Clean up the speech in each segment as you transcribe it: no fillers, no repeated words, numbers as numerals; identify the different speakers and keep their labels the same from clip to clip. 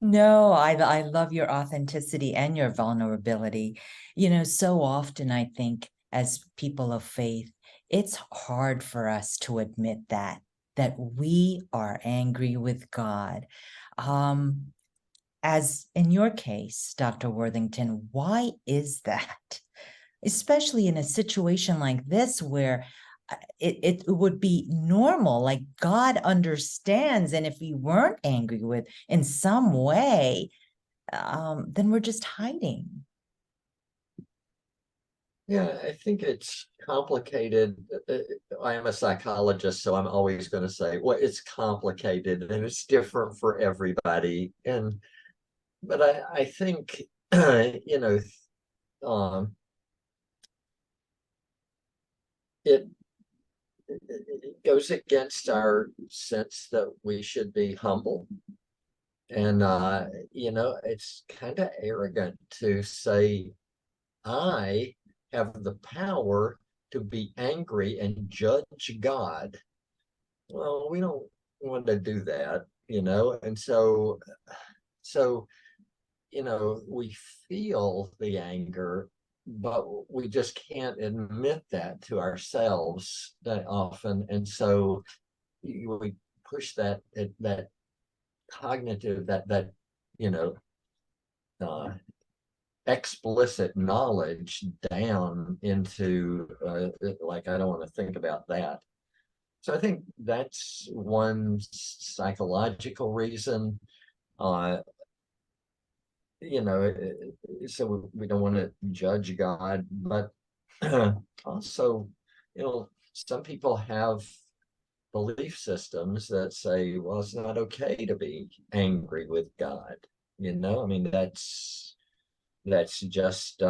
Speaker 1: No, I love your authenticity and your vulnerability. So often I think as people of faith, it's hard for us to admit that we are angry with God. Um, as in your case, Dr. Worthington, why is that? Especially in a situation like this where it would be normal, like God understands, and if we weren't angry with in some way, then we're just hiding.
Speaker 2: Yeah, I think it's complicated. I am a psychologist, so I'm always going to say, well, it's complicated and it's different for everybody. But I think, um, it, it goes against our sense that we should be humble. And, it's kind of arrogant to say, I have the power to be angry and judge God. Well, we don't want to do that. And so, we feel the anger, but we just can't admit that to ourselves that often. And so we push that cognitive, you know, uh, explicit knowledge down into like, I don't want to think about that. So I think that's one psychological reason. Uh, so we don't want to judge God, but also, some people have belief systems that say, well, it's not okay to be angry with God. I mean, that's just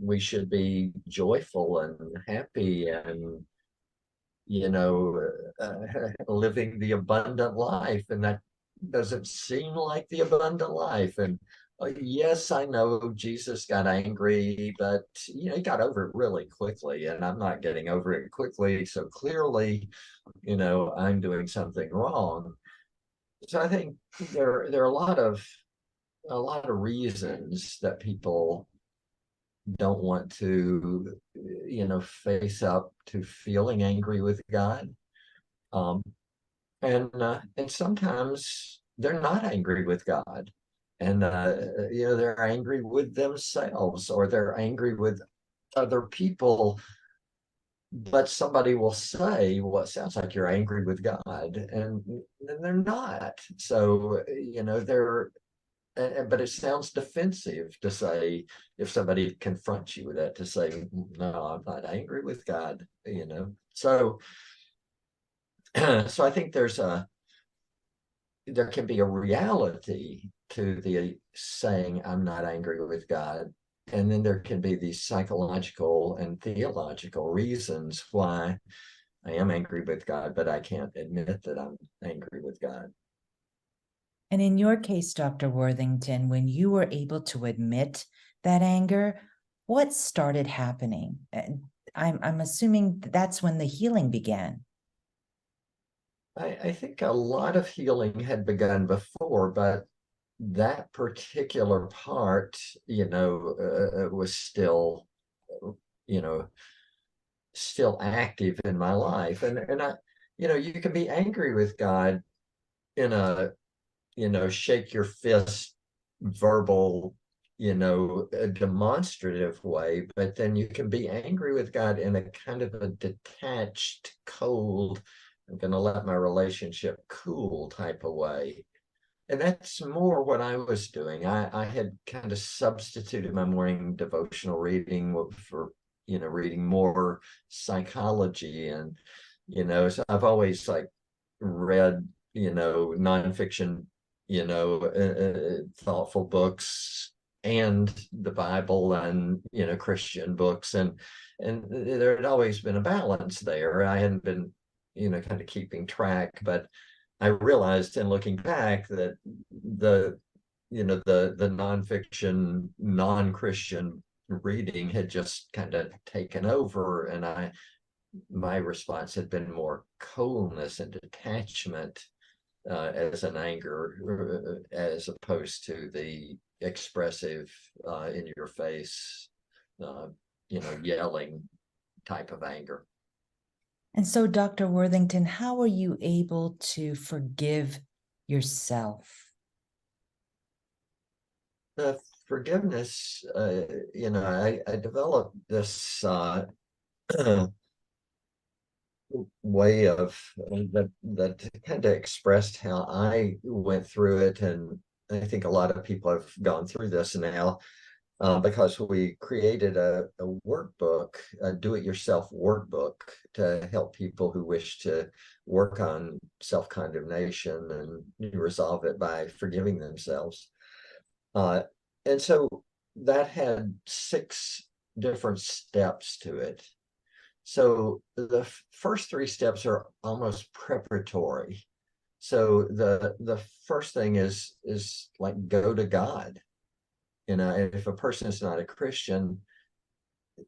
Speaker 2: we should be joyful and happy and living the abundant life, and that doesn't seem like the abundant life. And yes, I know Jesus got angry, but he got over it really quickly, and I'm not getting over it quickly, so clearly I'm doing something wrong. So I think there are a lot of reasons that people don't want to, face up to feeling angry with God. Um, and sometimes they're not angry with God, and they're angry with themselves, or they're angry with other people. But somebody will say, "Well, it sounds like you're angry with God," and they're not. So they're but it sounds defensive to say, if somebody confronts you with that, to say, no, I'm not angry with God. So I think there can be a reality to the saying, I'm not angry with God. And then there can be these psychological and theological reasons why I am angry with God, but I can't admit that I'm angry with God.
Speaker 1: And in your case, Dr. Worthington, when you were able to admit that anger, what started happening? I'm assuming that's when the healing began.
Speaker 2: I think a lot of healing had begun before, but that particular part, was you know, still active in my life. And you can be angry with God in a, shake your fist, verbal, a demonstrative way, but then you can be angry with God in a kind of a detached, cold, I'm going to let my relationship cool type of way. And that's more what I was doing. I had kind of substituted my morning devotional reading for, reading more psychology. And, so I've always like read, nonfiction, thoughtful books and the Bible and, Christian books. And there had always been a balance there. I hadn't been, kind of keeping track, but I realized in looking back that the nonfiction, non-Christian reading had just kind of taken over, and my response had been more coolness and detachment. as an anger, as opposed to the expressive, in your face, uh, yelling type of anger.
Speaker 1: And so, Dr. Worthington, how are you able to forgive yourself?
Speaker 2: The forgiveness, I developed this way of that kind of expressed how I went through it, and I think a lot of people have gone through this now, because we created a workbook, a do-it-yourself workbook to help people who wish to work on self-condemnation and resolve it by forgiving themselves. Uh, and so that had 6 different steps to it. So the first 3 steps are almost preparatory. So the first thing is like, go to God. If a person is not a Christian,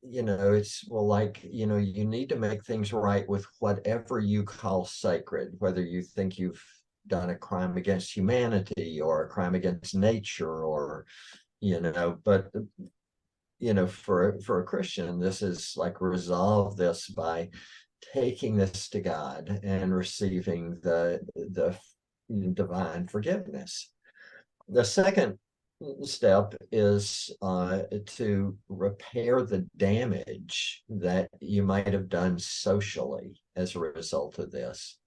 Speaker 2: it's, well, like, you need to make things right with whatever you call sacred, whether you think you've done a crime against humanity or a crime against nature, or but for a Christian, this is like, resolve this by taking this to God and receiving the divine forgiveness. The second step is to repair the damage that you might have done socially as a result of this.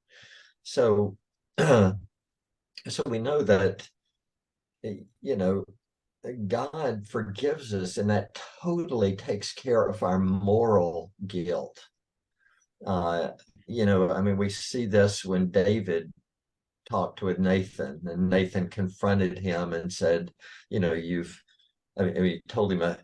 Speaker 2: So, so we know that, you know, God forgives us, and that totally takes care of our moral guilt. Uh, I mean, we see this when David talked with Nathan, and Nathan confronted him and said, he told him a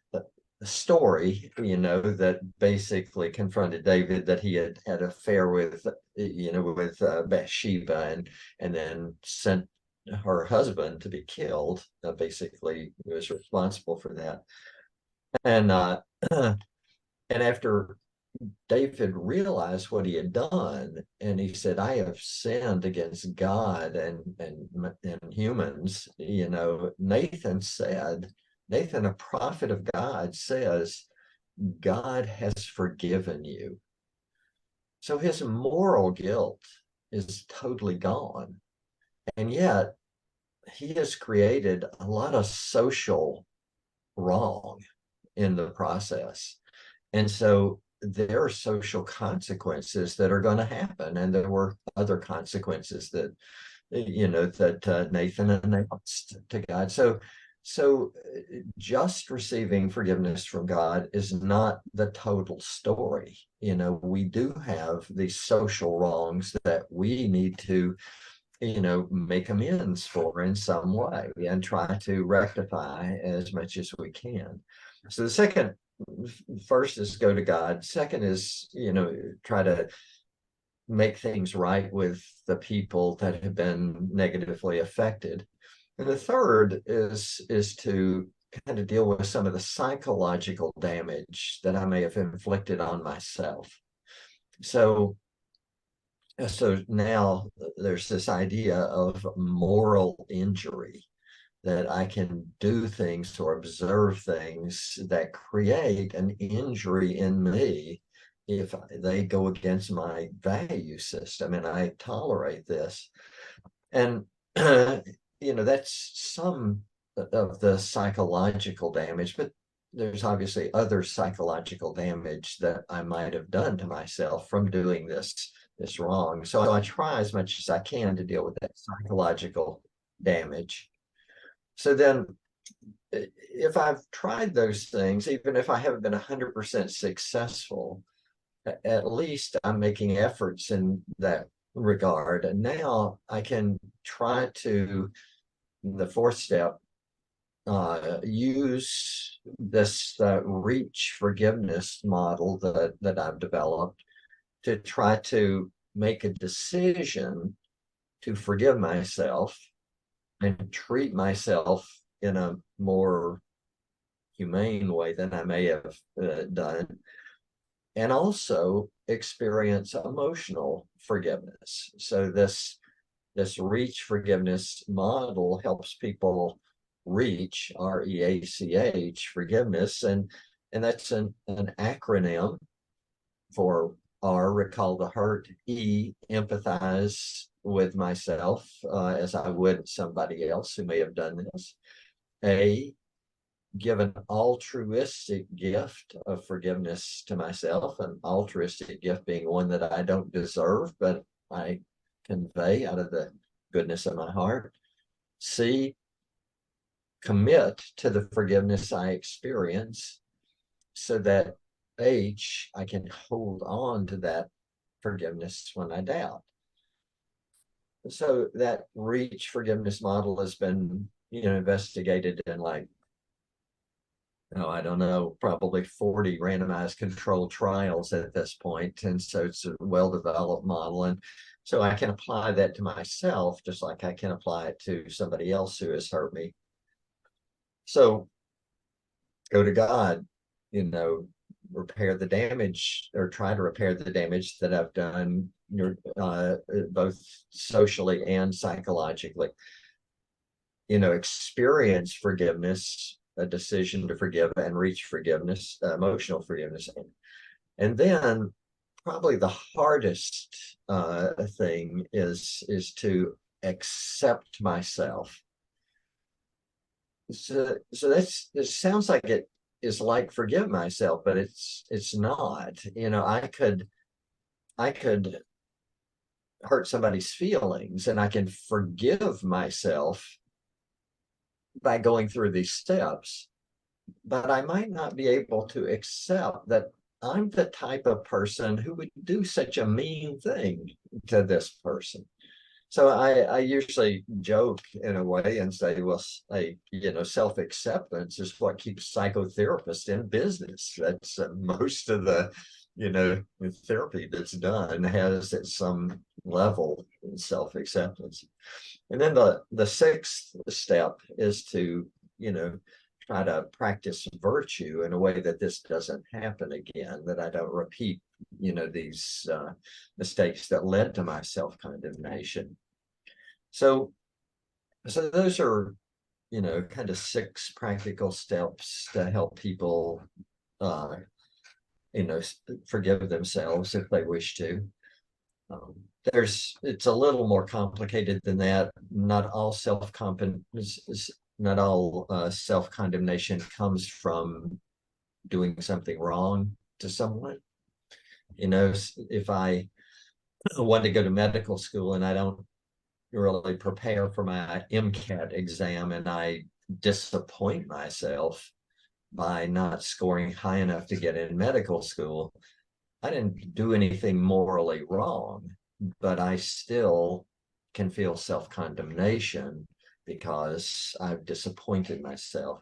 Speaker 2: story, that basically confronted David, that he had had an affair with Bathsheba, and then sent her husband to be killed. Basically, was responsible for that. And and after David realized what he had done, and he said, "I have sinned against God and humans." Nathan, a prophet of God, says, God has forgiven you. So his moral guilt is totally gone. And yet he has created a lot of social wrong in the process. And so there are social consequences that are going to happen. And there were other consequences that, Nathan announced to God. So just receiving forgiveness from God is not the total story. We do have these social wrongs that we need to, make amends for in some way and try to rectify as much as we can. So first is go to God. Second is, try to make things right with the people that have been negatively affected. And the third is to kind of deal with some of the psychological damage that I may have inflicted on myself. So now there's this idea of moral injury, that I can do things or observe things that create an injury in me if they go against my value system, and I tolerate this. And, that's some of the psychological damage, but there's obviously other psychological damage that I might have done to myself from doing this wrong. So I try as much as I can to deal with that psychological damage. So then, if I've tried those things, even if I haven't been 100% successful, at least I'm making efforts in that regard. And now I can try to, the fourth step, use this reach forgiveness model that I've developed to try to make a decision to forgive myself and treat myself in a more humane way than I may have done, and also experience emotional forgiveness. So this this reach forgiveness model helps people reach, REACH, forgiveness, and that's an acronym for R, recall the hurt, E, empathize with myself as I would somebody else who may have done this, A, give an altruistic gift of forgiveness to myself, an altruistic gift being one that I don't deserve, but I convey out of the goodness of my heart. C, commit to the forgiveness I experience so that H, I can hold on to that forgiveness when I doubt. So that reach forgiveness model has been, investigated in like, I don't know, probably 40 randomized controlled trials at this point. And so it's a well-developed model. And so I can apply that to myself, just like I can apply it to somebody else who has hurt me. So go to God, repair the damage, or try to repair the damage that I've done, both socially and psychologically. Experience forgiveness, a decision to forgive and reach forgiveness, emotional forgiveness. And then probably the hardest thing is to accept myself. So this sounds like it is like forgive myself, but it's not. I could hurt somebody's feelings, and I can forgive myself by going through these steps, but I might not be able to accept that I'm the type of person who would do such a mean thing to this person. So I usually joke in a way and say, well, self-acceptance is what keeps psychotherapists in business. That's most of the, therapy that's done has at some level self-acceptance. And then the sixth step is to, try to practice virtue in a way that this doesn't happen again, that I don't repeat, these mistakes that led to my self-condemnation. So those are, kind of 6 practical steps to help people, forgive themselves if they wish to. It's a little more complicated than that. Not all self-condemnation comes from doing something wrong to someone. If I want to go to medical school and I don't really prepare for my MCAT exam and I disappoint myself by not scoring high enough to get in medical school, I didn't do anything morally wrong, but I still can feel self-condemnation because I've disappointed myself.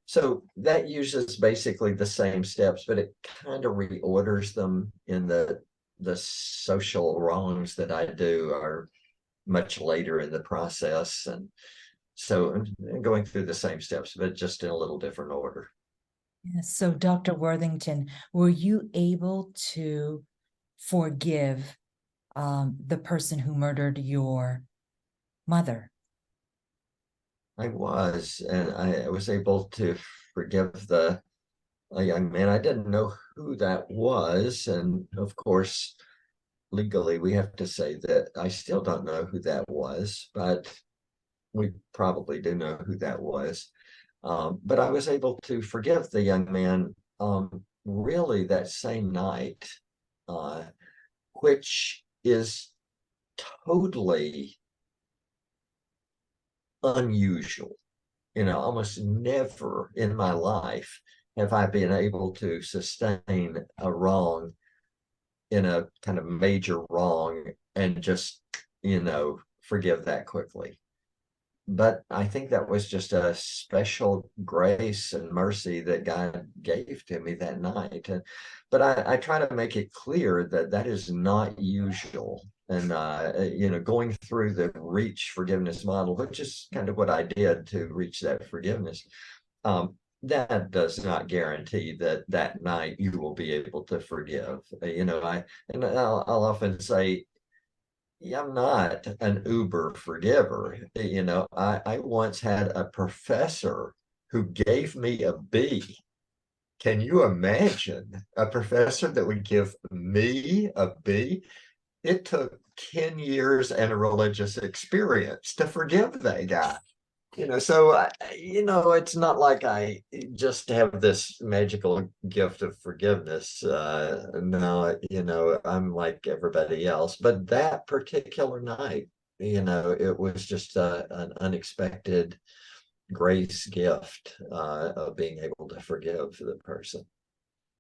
Speaker 2: So that uses basically the same steps, but it kind of reorders them in the social wrongs that I do are much later in the process. And so I'm going through the same steps, but just in a little different order.
Speaker 1: So, Dr. Worthington, were you able to forgive the person who murdered your mother?
Speaker 2: I was, and I was able to forgive a young man. I didn't know who that was. And of course, legally, we have to say that I still don't know who that was, but we probably do know who that was. But I was able to forgive the young man really that same night, which is totally unusual. Almost never in my life have I been able to sustain a wrong in a kind of major wrong and just, forgive that quickly. But I think that was just a special grace and mercy that God gave to me that night. But I try to make it clear that that is not usual. And, going through the reach forgiveness model, which is kind of what I did to reach that forgiveness, that does not guarantee that that night you will be able to forgive. I'll often say, Yeah, I'm not an uber forgiver. I once had a professor who gave me a B. Can you imagine a professor that would give me a B? It took 10 years and a religious experience to forgive that guy. It's not like I just have this magical gift of forgiveness. No, I'm like everybody else. But that particular night, it was just an unexpected grace gift of being able to forgive the person.